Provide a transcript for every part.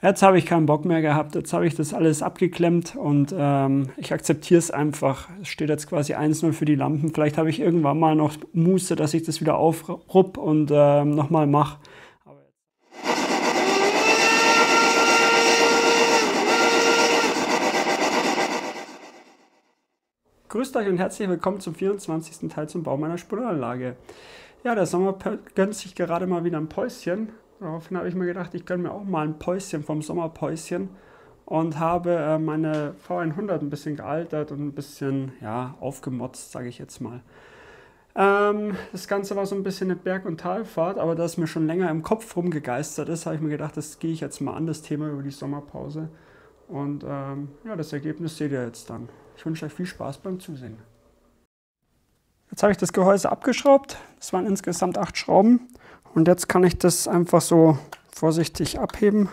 Jetzt habe ich keinen Bock mehr gehabt, jetzt habe ich das alles abgeklemmt und ich akzeptiere es einfach. Es steht jetzt quasi 1:0 für die Lampen. Vielleicht habe ich irgendwann mal noch Muße, dass ich das wieder aufrupp und nochmal mache. Grüßt euch und herzlich willkommen zum 24. Teil zum Bau meiner Spulanlage. Ja, der Sommer gönnt sich gerade mal wieder ein Päuschen. Daraufhin habe ich mir gedacht, ich gönne mir auch mal ein Päuschen vom Sommerpäuschen und habe meine V100 ein bisschen gealtert und ein bisschen ja, aufgemotzt, sage ich jetzt mal. Das Ganze war so ein bisschen eine Berg- und Talfahrt, aber da es mir schon länger im Kopf rumgegeistert ist, habe ich mir gedacht, das gehe ich jetzt mal an, das Thema über die Sommerpause. Und ja, das Ergebnis seht ihr jetzt dann. Ich wünsche euch viel Spaß beim Zusehen. Jetzt habe ich das Gehäuse abgeschraubt. Das waren insgesamt 8 Schrauben. Und jetzt kann ich das einfach so vorsichtig abheben.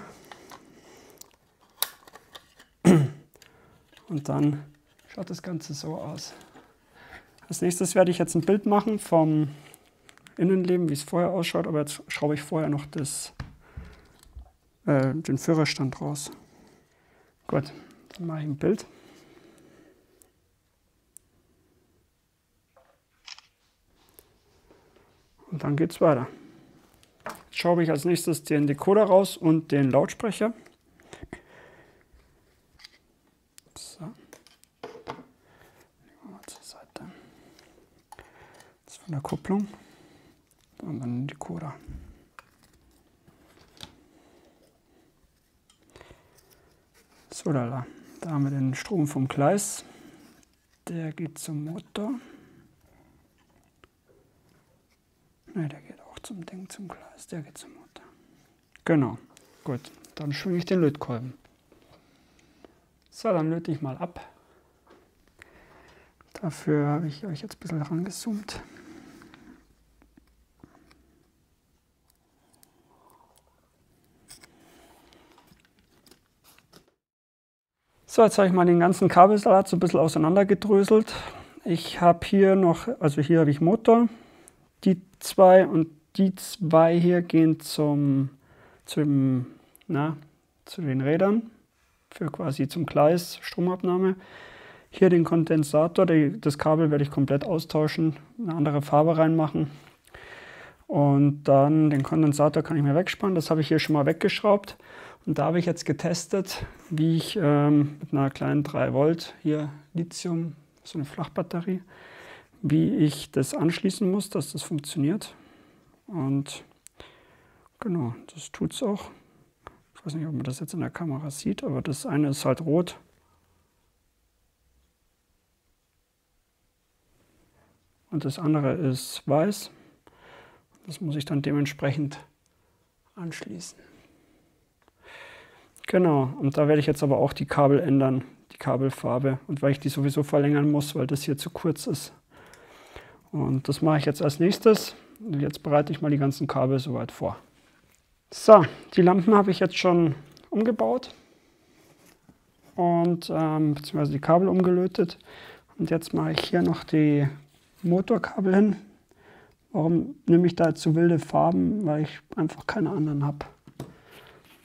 Und dann schaut das Ganze so aus. Als nächstes werde ich jetzt ein Bild machen vom Innenleben, wie es vorher ausschaut. Aber jetzt schraube ich vorher noch den Führerstand raus. Gut, dann mache ich ein Bild. Und dann geht es weiter. Jetzt schraube ich als nächstes den Decoder raus und den Lautsprecher. So. Legen wir mal zur Seite. Das ist von der Kupplung. Und dann den Decoder. So, da haben wir den Strom vom Gleis. Der geht zum Motor. Ne, der geht auch zum Ding, zum Gleis. Der geht zum Motor. Genau. Gut. Dann schwinge ich den Lötkolben. So, dann löte ich mal ab. Dafür habe ich euch jetzt ein bisschen rangezoomt. So, jetzt habe ich mal den ganzen Kabelsalat so ein bisschen auseinandergedröselt. Ich habe hier noch, also hier habe ich Motor. Die zwei und die zwei hier gehen zu den Rädern, für quasi zum Gleis, Stromabnahme. Hier den Kondensator, das Kabel werde ich komplett austauschen, eine andere Farbe reinmachen. Und dann den Kondensator kann ich mir wegspannen, das habe ich hier schon mal weggeschraubt. Und da habe ich jetzt getestet, wie ich mit einer kleinen 3 Volt, hier Lithium, so eine Flachbatterie, wie ich das anschließen muss, dass das funktioniert. Und genau, das tut es auch. Ich weiß nicht, ob man das jetzt in der Kamera sieht, aber das eine ist halt rot. Und das andere ist weiß. Das muss ich dann dementsprechend anschließen. Genau, und da werde ich jetzt aber auch die Kabel ändern, die Kabelfarbe. Und weil ich die sowieso verlängern muss, weil das hier zu kurz ist. Und das mache ich jetzt als nächstes. Und jetzt bereite ich mal die ganzen Kabel soweit vor. So, die Lampen habe ich jetzt schon umgebaut. Und beziehungsweise die Kabel umgelötet. Und jetzt mache ich hier noch die Motorkabel hin. Warum nehme ich da jetzt so wilde Farben? Weil ich einfach keine anderen habe.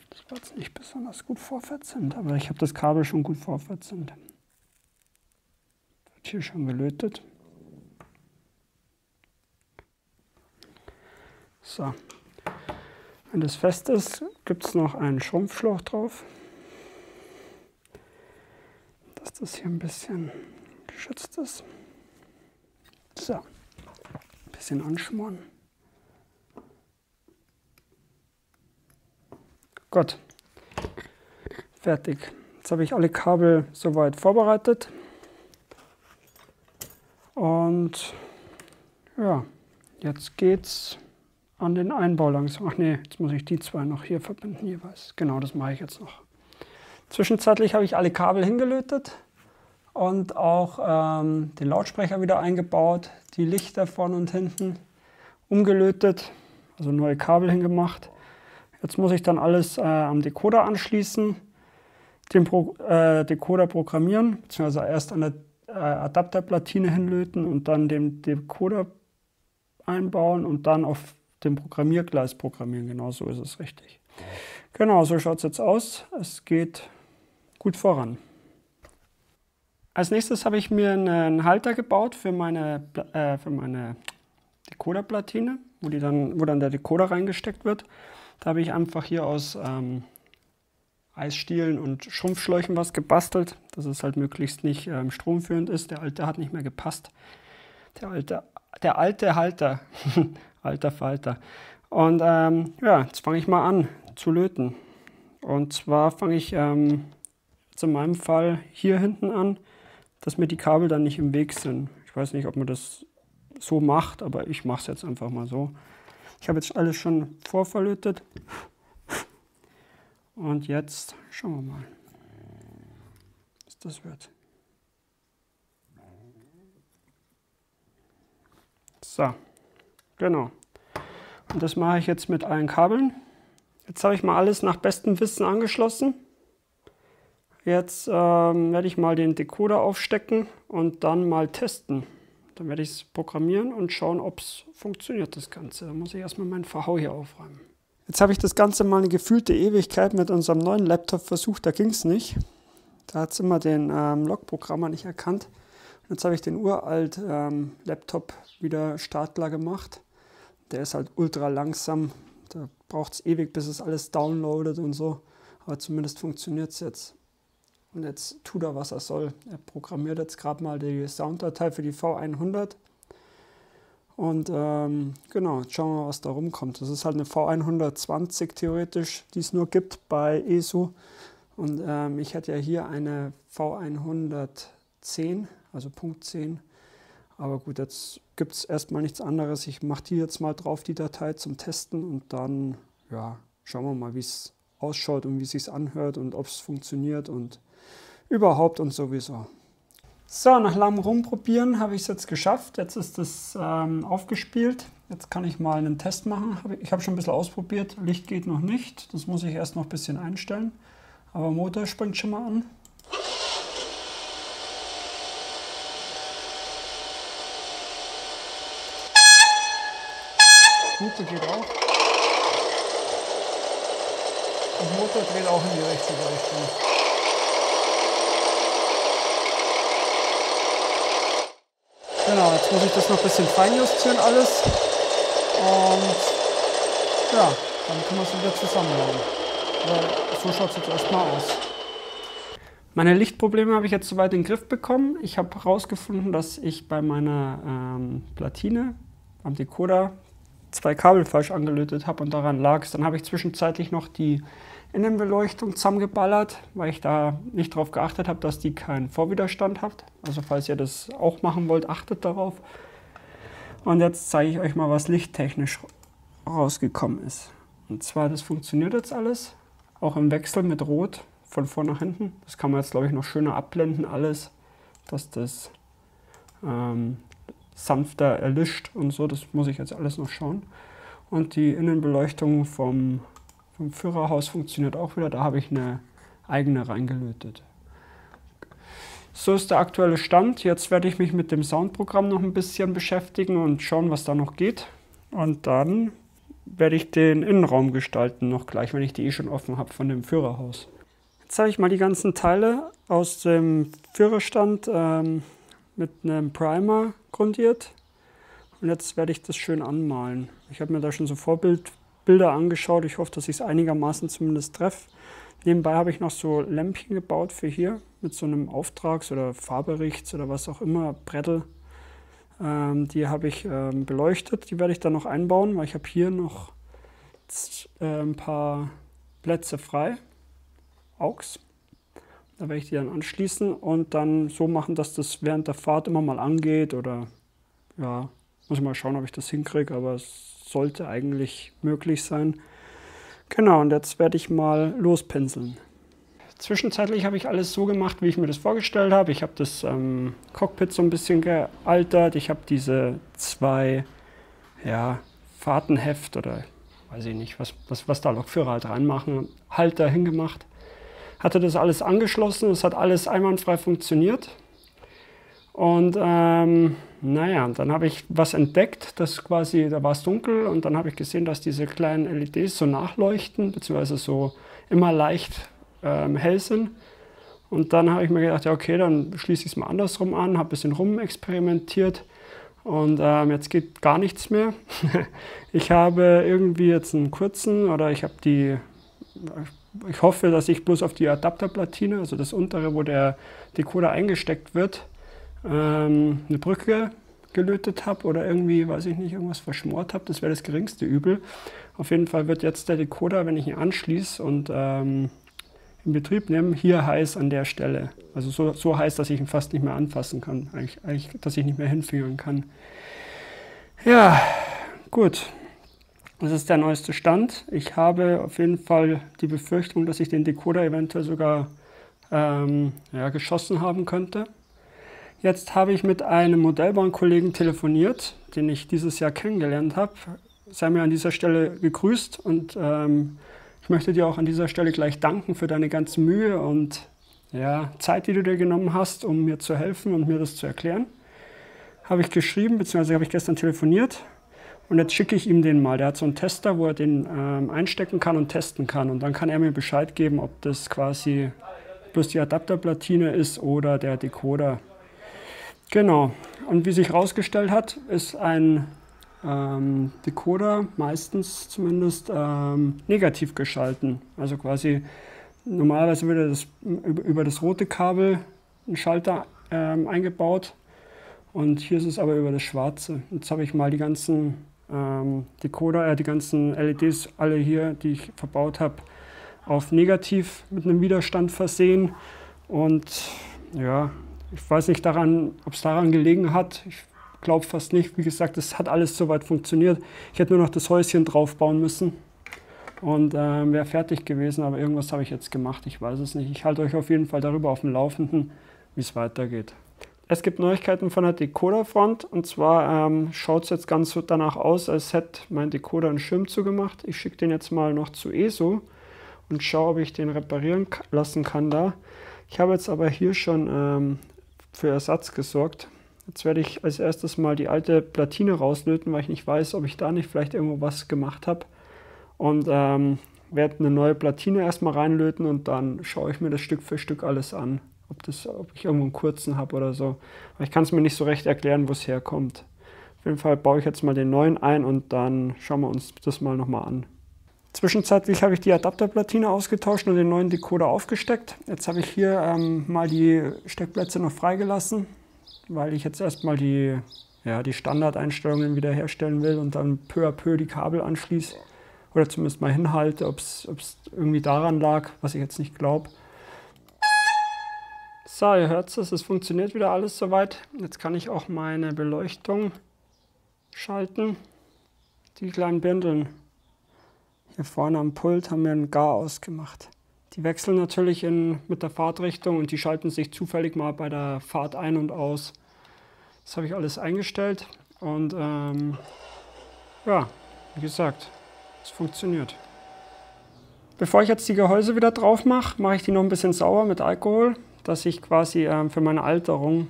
Das war jetzt nicht besonders gut vorverzinnt, aber ich habe das Kabel schon gut vorverzinnt. Wird hier schon gelötet. So, wenn das fest ist, gibt es noch einen Schrumpfschlauch drauf, dass das hier ein bisschen geschützt ist. So, ein bisschen anschmoren. Gut, fertig. Jetzt habe ich alle Kabel soweit vorbereitet. Und ja, jetzt geht's an den Einbau langsam. Ach nee, jetzt muss ich die zwei noch hier verbinden jeweils. Genau, das mache ich jetzt noch. Zwischenzeitlich habe ich alle Kabel hingelötet und auch den Lautsprecher wieder eingebaut, die Lichter vorne und hinten umgelötet, also neue Kabel hingemacht. Jetzt muss ich dann alles am Decoder anschließen, den Decoder programmieren, beziehungsweise erst an der Adapterplatine hinlöten und dann den Decoder einbauen und dann auf dem Programmiergleis programmieren. Genau so ist es richtig. Genau, so schaut es jetzt aus. Es geht gut voran. Als nächstes habe ich mir einen Halter gebaut für meine Decoder-Platine, wo dann der Decoder reingesteckt wird. Da habe ich einfach hier aus Eisstielen und Schrumpfschläuchen was gebastelt, dass es halt möglichst nicht stromführend ist. Der alte hat nicht mehr gepasst. Der alte Halter, alter Falter. Und ja, jetzt fange ich mal an zu löten. Und zwar fange ich jetzt in meinem Fall hier hinten an, dass mir die Kabel dann nicht im Weg sind. Ich weiß nicht, ob man das so macht, aber ich mache es jetzt einfach mal so. Ich habe jetzt alles schon vorverlötet. Und jetzt schauen wir mal, was das wird. So, genau. Und das mache ich jetzt mit allen Kabeln. Jetzt habe ich mal alles nach bestem Wissen angeschlossen. Jetzt werde ich mal den Decoder aufstecken und dann mal testen. Dann werde ich es programmieren und schauen, ob es funktioniert, das Ganze. Da muss ich erstmal meinen Verhau hier aufräumen. Jetzt habe ich das Ganze mal eine gefühlte Ewigkeit mit unserem neuen Laptop versucht, da ging es nicht. Da hat es immer den Logprogrammer nicht erkannt. Und jetzt habe ich den uralt Laptop wieder startklar gemacht. Der ist halt ultra langsam. Da braucht es ewig, bis es alles downloadet und so. Aber zumindest funktioniert es jetzt. Und jetzt tut er, was er soll. Er programmiert jetzt gerade mal die Sounddatei für die V100. Und genau, jetzt schauen wir mal, was da rumkommt. Das ist halt eine V120 theoretisch, die es nur gibt bei ESU. Und ich hatte ja hier eine V110, also Punkt 10. Aber gut, jetzt gibt es erstmal nichts anderes. Ich mache die jetzt mal drauf, die Datei zum Testen. Und dann ja, schauen wir mal, wie es ausschaut und wie es sich anhört und ob es funktioniert und überhaupt und sowieso. So, nach langem Rumprobieren habe ich es jetzt geschafft. Jetzt ist es aufgespielt. Jetzt kann ich mal einen Test machen. Ich habe schon ein bisschen ausprobiert. Licht geht noch nicht. Das muss ich erst noch ein bisschen einstellen. Aber Motor springt schon mal an. Hupe geht auch. Der Motor dreht auch in die richtige Richtung. Genau, jetzt muss ich das noch ein bisschen feinjustieren alles. Und ja, dann können wir es wieder zusammenbauen. So schaut es jetzt erstmal aus. Meine Lichtprobleme habe ich jetzt soweit in den Griff bekommen. Ich habe herausgefunden, dass ich bei meiner Platine am Decoder 2 Kabel falsch angelötet habe und daran lag es. Dann habe ich zwischenzeitlich noch die Innenbeleuchtung zusammengeballert, weil ich da nicht darauf geachtet habe, dass die keinen Vorwiderstand hat. Also falls ihr das auch machen wollt, achtet darauf. Und jetzt zeige ich euch mal, was lichttechnisch rausgekommen ist. Und zwar, das funktioniert jetzt alles, auch im Wechsel mit Rot, von vorn nach hinten. Das kann man jetzt, glaube ich, noch schöner abblenden, alles, dass das sanfter erlischt und so. Das muss ich jetzt alles noch schauen. Und die Innenbeleuchtung vom Führerhaus funktioniert auch wieder. Da habe ich eine eigene reingelötet. So ist der aktuelle Stand. Jetzt werde ich mich mit dem Soundprogramm noch ein bisschen beschäftigen und schauen, was da noch geht. Und dann werde ich den Innenraum gestalten, noch gleich, wenn ich die schon offen habe von dem Führerhaus. Jetzt habe ich mal die ganzen Teile aus dem Führerstand mit einem Primer grundiert. Und jetzt werde ich das schön anmalen. Ich habe mir da schon so Vorbilder angeschaut. Ich hoffe, dass ich es einigermaßen zumindest treffe. Nebenbei habe ich noch so Lämpchen gebaut für hier mit so einem Auftrags- oder Fahrberichts- oder was auch immer, Brettel. Die habe ich beleuchtet. Die werde ich dann noch einbauen, weil ich habe hier noch ein paar Plätze frei. AUX. Da werde ich die dann anschließen und dann so machen, dass das während der Fahrt immer mal angeht oder ja, muss ich mal schauen, ob ich das hinkriege, aber es sollte eigentlich möglich sein. Genau, und jetzt werde ich mal lospinseln. Zwischenzeitlich habe ich alles so gemacht, wie ich mir das vorgestellt habe. Ich habe das Cockpit so ein bisschen gealtert. Ich habe diese 2 Fahrtenheft oder weiß ich nicht, was da Lokführer halt reinmachen, Halter hingemacht. Hatte das alles angeschlossen, es hat alles einwandfrei funktioniert. Und Naja, und dann habe ich was entdeckt, das quasi, da war es dunkel und dann habe ich gesehen, dass diese kleinen LEDs so nachleuchten, beziehungsweise so immer leicht hell sind. Und dann habe ich mir gedacht, ja okay, dann schließe ich es mal andersrum an, habe ein bisschen rumexperimentiert und jetzt geht gar nichts mehr. Ich habe irgendwie jetzt einen kurzen oder ich hoffe, dass ich bloß auf die Adapterplatine, also das untere, wo der Decoder eingesteckt wird, eine Brücke gelötet habe oder irgendwie, weiß ich nicht, irgendwas verschmort habe. Das wäre das geringste Übel. Auf jeden Fall wird jetzt der Decoder, wenn ich ihn anschließe und in Betrieb nehme, hier heiß an der Stelle. Also so heiß, dass ich ihn fast nicht mehr anfassen kann. Eigentlich, dass ich nicht mehr hinfingern kann. Ja, gut. Das ist der neueste Stand. Ich habe auf jeden Fall die Befürchtung, dass ich den Decoder eventuell sogar geschossen haben könnte. Jetzt habe ich mit einem Modellbaukollegen telefoniert, den ich dieses Jahr kennengelernt habe. Sei mir an dieser Stelle gegrüßt und ich möchte dir auch an dieser Stelle gleich danken für deine ganze Mühe und Zeit, die du dir genommen hast, um mir zu helfen und mir das zu erklären. Habe ich geschrieben, beziehungsweise habe ich gestern telefoniert und jetzt schicke ich ihm den mal. Der hat so einen Tester, wo er den einstecken kann und testen kann und dann kann er mir Bescheid geben, ob das quasi bloß die Adapterplatine ist oder der Decoder. Genau, und wie sich herausgestellt hat, ist ein Decoder meistens zumindest negativ geschalten. Also quasi normalerweise wird über das rote Kabel ein Schalter eingebaut und hier ist es aber über das schwarze. Jetzt habe ich mal die ganzen die ganzen LEDs alle hier, die ich verbaut habe, auf negativ mit einem Widerstand versehen und ja, ich weiß nicht ob es daran gelegen hat. Ich glaube fast nicht. Wie gesagt, es hat alles soweit funktioniert. Ich hätte nur noch das Häuschen drauf bauen müssen und wäre fertig gewesen. Aber irgendwas habe ich jetzt gemacht. Ich weiß es nicht. Ich halte euch auf jeden Fall darüber auf dem Laufenden, wie es weitergeht. Es gibt Neuigkeiten von der Decoder-Front. Und zwar schaut es jetzt ganz so danach aus, als hätte mein Decoder einen Schirm zugemacht. Ich schicke den jetzt mal noch zu ESO und schaue, ob ich den reparieren lassen kann da. Ich habe jetzt aber hier schon für Ersatz gesorgt. Jetzt werde ich als erstes mal die alte Platine rauslöten, weil ich nicht weiß, ob ich da nicht vielleicht irgendwo was gemacht habe. Und werde eine neue Platine erstmal reinlöten und dann schaue ich mir das Stück für Stück alles an. Ob ich irgendwo einen kurzen habe oder so. Aber ich kann es mir nicht so recht erklären, wo es herkommt. Auf jeden Fall baue ich jetzt mal den neuen ein und dann schauen wir uns das mal nochmal an. Zwischenzeitlich habe ich die Adapterplatine ausgetauscht und den neuen Decoder aufgesteckt. Jetzt habe ich hier mal die Steckplätze noch freigelassen, weil ich jetzt erstmal die Standardeinstellungen wiederherstellen will und dann peu à peu die Kabel anschließe oder zumindest mal hinhalte, ob es irgendwie daran lag, was ich jetzt nicht glaube. So, ihr hört es funktioniert wieder alles soweit. Jetzt kann ich auch meine Beleuchtung schalten. Die kleinen Birndeln hier vorne am Pult haben mir ein Gar ausgemacht. Die wechseln natürlich mit der Fahrtrichtung und die schalten sich zufällig mal bei der Fahrt ein und aus. Das habe ich alles eingestellt und wie gesagt, es funktioniert. Bevor ich jetzt die Gehäuse wieder drauf mache, mache ich die noch ein bisschen sauber mit Alkohol, dass ich quasi für meine Alterung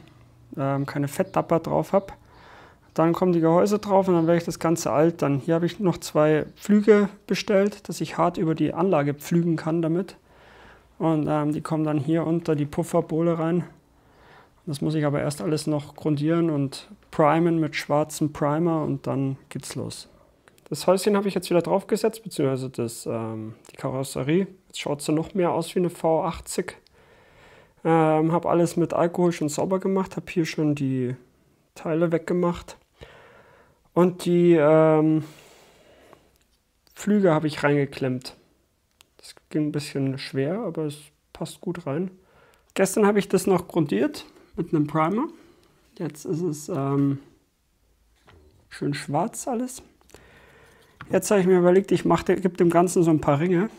keine Fetttapper drauf habe. Dann kommen die Gehäuse drauf und dann werde ich das Ganze altern. Hier habe ich noch 2 Pflüge bestellt, dass ich hart über die Anlage pflügen kann damit. Und die kommen dann hier unter die Pufferbohle rein. Das muss ich aber erst alles noch grundieren und primen mit schwarzem Primer und dann geht's los. Das Häuschen habe ich jetzt wieder draufgesetzt, beziehungsweise die Karosserie. Jetzt schaut sie noch mehr aus wie eine V80. Habe alles mit Alkohol schon sauber gemacht, habe hier schon die Teile weggemacht. Und die Flügel habe ich reingeklemmt. Das ging ein bisschen schwer, aber es passt gut rein. Gestern habe ich das noch grundiert mit einem Primer. Jetzt ist es schön schwarz alles. Jetzt habe ich mir überlegt, ich gebe dem Ganzen so ein paar Ringe.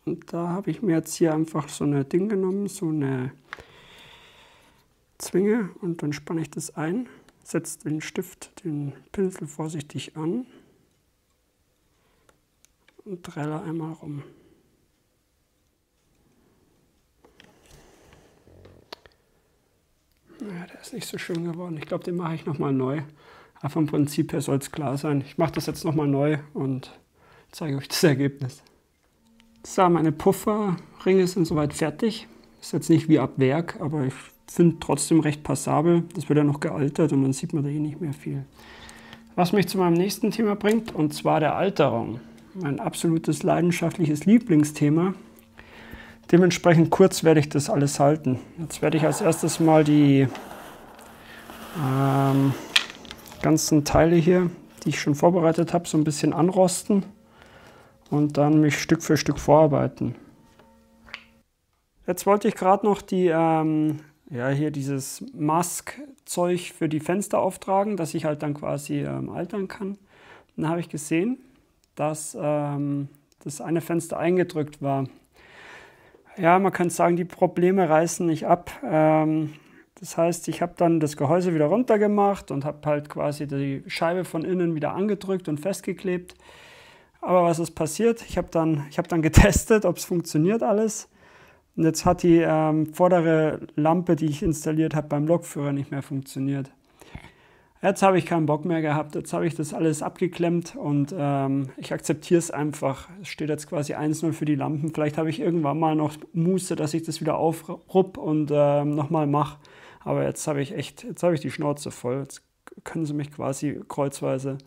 Und da habe ich mir jetzt hier einfach so eine Ding genommen, so eine Zwinge und dann spanne ich das ein. Setze den Stift, den Pinsel vorsichtig an und drehe einmal rum. Naja, der ist nicht so schön geworden. Ich glaube, den mache ich nochmal neu. Aber vom Prinzip her soll es klar sein. Ich mache das jetzt nochmal neu und zeige euch das Ergebnis. So, meine Pufferringe sind soweit fertig. Ist jetzt nicht wie ab Werk, aber ich finde trotzdem recht passabel. Das wird ja noch gealtert und dann sieht man da eh nicht mehr viel. Was mich zu meinem nächsten Thema bringt, und zwar der Alterung. Mein absolutes leidenschaftliches Lieblingsthema. Dementsprechend kurz werde ich das alles halten. Jetzt werde ich als erstes mal die ganzen Teile hier, die ich schon vorbereitet habe, so ein bisschen anrosten und dann mich Stück für Stück vorarbeiten. Jetzt wollte ich gerade noch die, hier dieses Mask-Zeug für die Fenster auftragen, dass ich halt dann quasi altern kann. Dann habe ich gesehen, dass das eine Fenster eingedrückt war. Ja, man kann sagen, die Probleme reißen nicht ab. Das heißt, ich habe dann das Gehäuse wieder runter gemacht und habe halt quasi die Scheibe von innen wieder angedrückt und festgeklebt. Aber was ist passiert? Ich habe dann getestet, ob es funktioniert alles. Und jetzt hat die vordere Lampe, die ich installiert habe, beim Lokführer nicht mehr funktioniert. Jetzt habe ich keinen Bock mehr gehabt. Jetzt habe ich das alles abgeklemmt und ich akzeptiere es einfach. Es steht jetzt quasi 1-0 für die Lampen. Vielleicht habe ich irgendwann mal noch Muße, dass ich das wieder aufrupp und nochmal mache. Aber jetzt habe ich die Schnauze voll. Jetzt können sie mich quasi kreuzweise.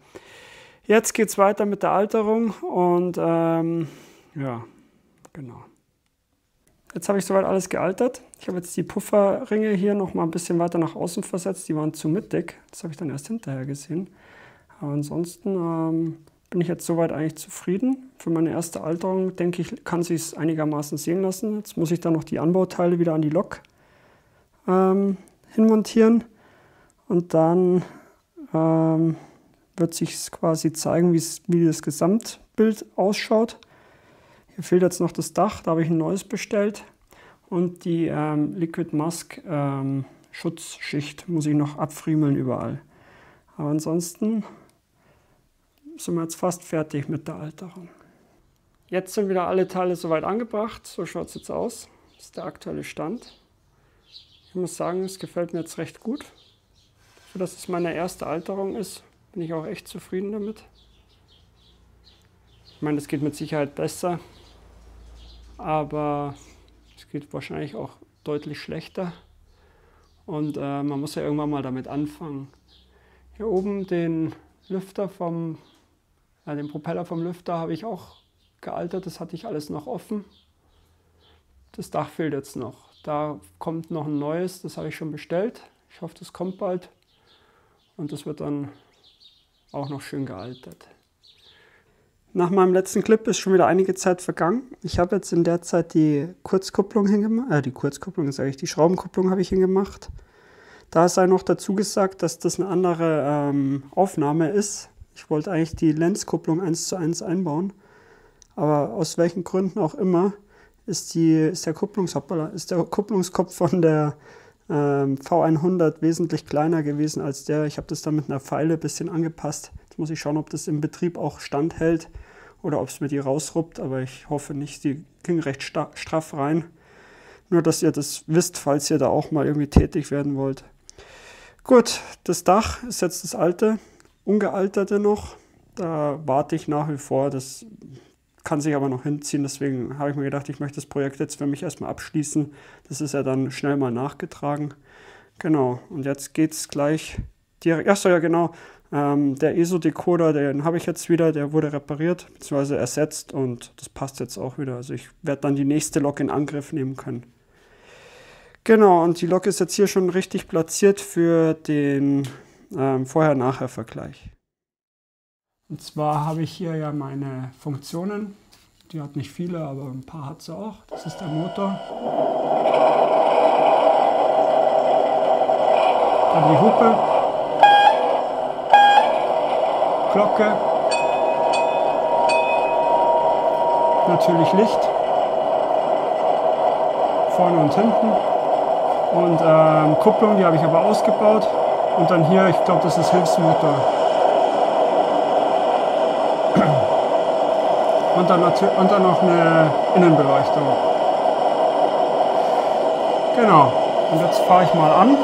Jetzt geht es weiter mit der Alterung und ja, genau. Jetzt habe ich soweit alles gealtert. Ich habe jetzt die Pufferringe hier noch mal ein bisschen weiter nach außen versetzt. Die waren zu mittig. Das habe ich dann erst hinterher gesehen. Aber ansonsten bin ich jetzt soweit eigentlich zufrieden. Für meine erste Alterung, denke ich, kann sich es einigermaßen sehen lassen. Jetzt muss ich dann noch die Anbauteile wieder an die Lok hinmontieren. Und dann wird sich quasi zeigen, wie das Gesamtbild ausschaut. Hier fehlt jetzt noch das Dach, da habe ich ein neues bestellt. Und die Liquid Mask Schutzschicht muss ich noch abfriemeln überall. Aber ansonsten sind wir jetzt fast fertig mit der Alterung. Jetzt sind wieder alle Teile soweit angebracht. So schaut es jetzt aus. Das ist der aktuelle Stand. Ich muss sagen, es gefällt mir jetzt recht gut. Für dass es meine erste Alterung ist, bin ich auch echt zufrieden damit. Ich meine, das geht mit Sicherheit besser, aber es geht wahrscheinlich auch deutlich schlechter. Und man muss ja irgendwann mal damit anfangen. Hier oben den Propeller vom Lüfter habe ich auch gealtert, das hatte ich alles noch offen. Das Dach fehlt jetzt noch. Da kommt noch ein neues, das habe ich schon bestellt. Ich hoffe, das kommt bald. Und das wird dann auch noch schön gealtert. Nach meinem letzten Clip ist schon wieder einige Zeit vergangen. Ich habe jetzt in der Zeit die Kurzkupplung hingemacht. Die Schraubenkupplung habe ich hingemacht. Da sei noch dazu gesagt, dass das eine andere Aufnahme ist. Ich wollte eigentlich die Lenzkupplung 1:1 einbauen. Aber aus welchen Gründen auch immer ist der Kupplungskopf von der V100 wesentlich kleiner gewesen als der. Ich habe das dann mit einer Feile ein bisschen angepasst. Jetzt muss ich schauen, ob das im Betrieb auch standhält oder ob es mir die rausruppt, aber ich hoffe nicht. Die ging recht straff rein. Nur, dass ihr das wisst, falls ihr da auch mal irgendwie tätig werden wollt. Gut, das Dach ist jetzt das alte, ungealterte noch. Da warte ich nach wie vor. Das kann sich aber noch hinziehen, deswegen habe ich mir gedacht, ich möchte das Projekt jetzt für mich erstmal abschließen. Das ist ja dann schnell mal nachgetragen. Genau, und jetzt geht es gleich direkt. Achso, ja genau, der ESO-Decoder, den habe ich jetzt wieder, der wurde repariert bzw. ersetzt und das passt jetzt auch wieder. Also ich werde dann die nächste Lok in Angriff nehmen können. Genau, und die Lok ist jetzt hier schon richtig platziert für den Vorher-Nachher-Vergleich. Und zwar habe ich hier ja meine Funktionen. Die hat nicht viele, aber ein paar hat sie auch. Das ist der Motor. Dann die Hupe. Glocke. Natürlich Licht. Vorne und hinten. Und Kupplung, die habe ich aber ausgebaut. Und dann hier, ich glaube, das ist Hilfsmotor. Und dann noch eine Innenbeleuchtung. Genau, und jetzt fahre ich mal an.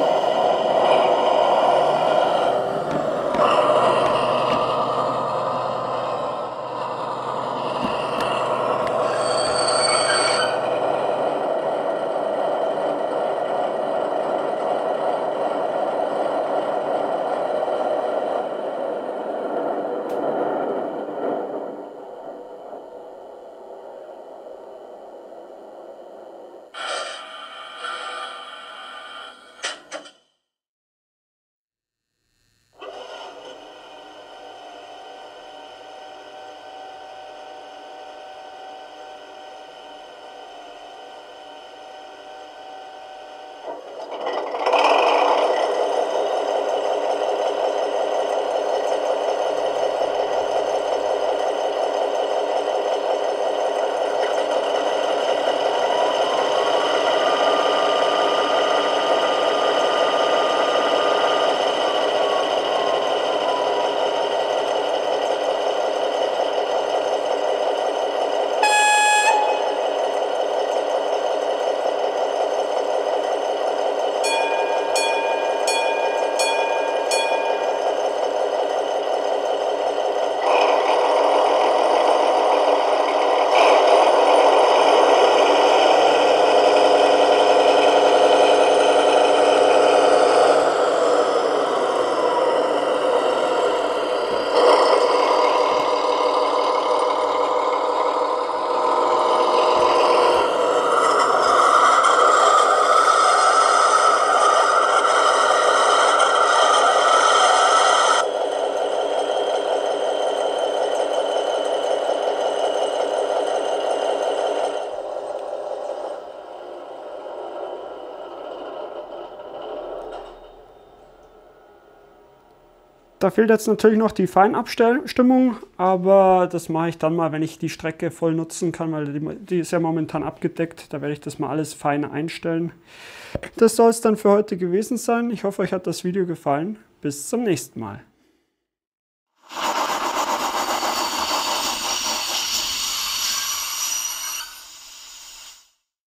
da fehlt jetzt natürlich noch die Feinabstimmung, aber das mache ich dann mal, wenn ich die Strecke voll nutzen kann, weil die ist ja momentan abgedeckt. Da werde ich das mal alles fein einstellen. Das soll es dann für heute gewesen sein. Ich hoffe, euch hat das Video gefallen. Bis zum nächsten Mal.